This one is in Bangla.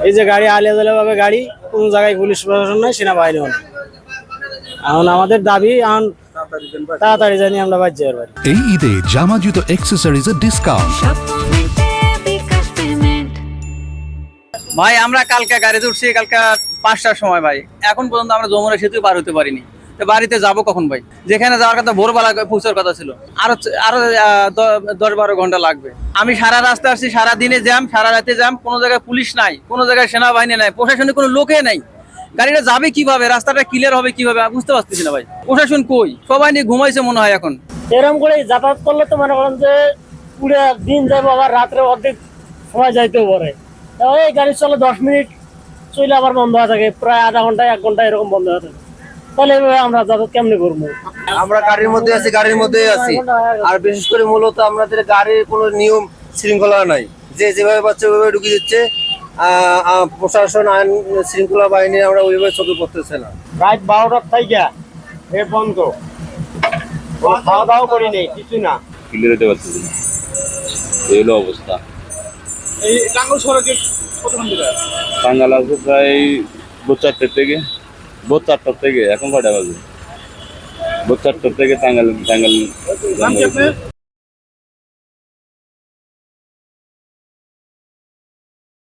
এই যে গাড়ি আলিয়া ভাবে গাড়ি, কোন জায়গায় পুলিশ প্রশাসন নাই, সেনাবাহিনীও নেই। এখন আমাদের দাবি এখন তাড়াতাড়ি জানি আমরা বাঁচতে পারি। এই ঈদে জামা জুতো অ্যাক্সেসরিজের ডিসকাউন্ট। ভাই আমরা কালকে গাড়িতে উঠছি, কালকে 5টার সময় ভাই, এখন পর্যন্ত আমরা যমুনা সেতু পার হতে পারিনি। তো বাড়িতে যাবো কখন ভাই? যেখানে যাওয়ার কথা ভোরবেলা পৌঁছার কথা ছিল, আরো 10-12 ঘন্টা লাগবে। আমি সারা রাস্তা আসছি, সারা দিনে জ্যাম, সারা রাতে জ্যাম, কোনো জায়গায় পুলিশ নাই, কোনো জায়গায় সেনাবাহিনী নাই, প্রশাসনের কোনো লোকে নাই। গাড়িটা যাবে কিভাবে, রাস্তাটা ক্লিয়ার হবে কিভাবে বুঝতে পারতেছি না ভাই। প্রশাসন কই? সবাই নিয়ে ঘুমাইছে মনে হয় এখন। এরকম করে যাতায়াত করলে তো মনে করেন যে পুরো দিন যাবো, আবার রাত্রে অর্ধেক সময় যাইতেও পারে। এই গাড়ি চলে 10 মিনিট চলে আবার বন্ধ হয়ে থাকে, প্রায় আধা ঘন্টা 1 ঘন্টা এরকম বন্ধ হয়ে থাকে। তাহলে আমরা যাতায়াত কেমনি করবো? আমরা গাড়ির মধ্যে আছি, গাড়ির মধ্যেই আছি। আর বিশেষ করে মূলত আমাদের গাড়ির কোনো নিয়ম শৃঙ্খলা নাই, যে যেভাবে পাচ্ছে ওইভাবে ঢুকে দিচ্ছে। প্রশাসন আইন শৃঙ্খলা বাহিনী আমরা ওইভাবে চোখে পড়তেছে না। রাত 12টার থেকে এ বন্ধ, খাওয়া দাওয়া করি নেই, কিছু না। ক্লিয়ার হতে পারতেছি না, এই হলো অবস্থা। এই টাঙ্গাইল সড়কে কতক্ষণ ধরে টাঙ্গাইল আছে প্রায় ভোর 4টার থেকে এখন কয়টা বাজে? ভোর 4টার থেকে টাঙ্গাইল নাম কি আপনার?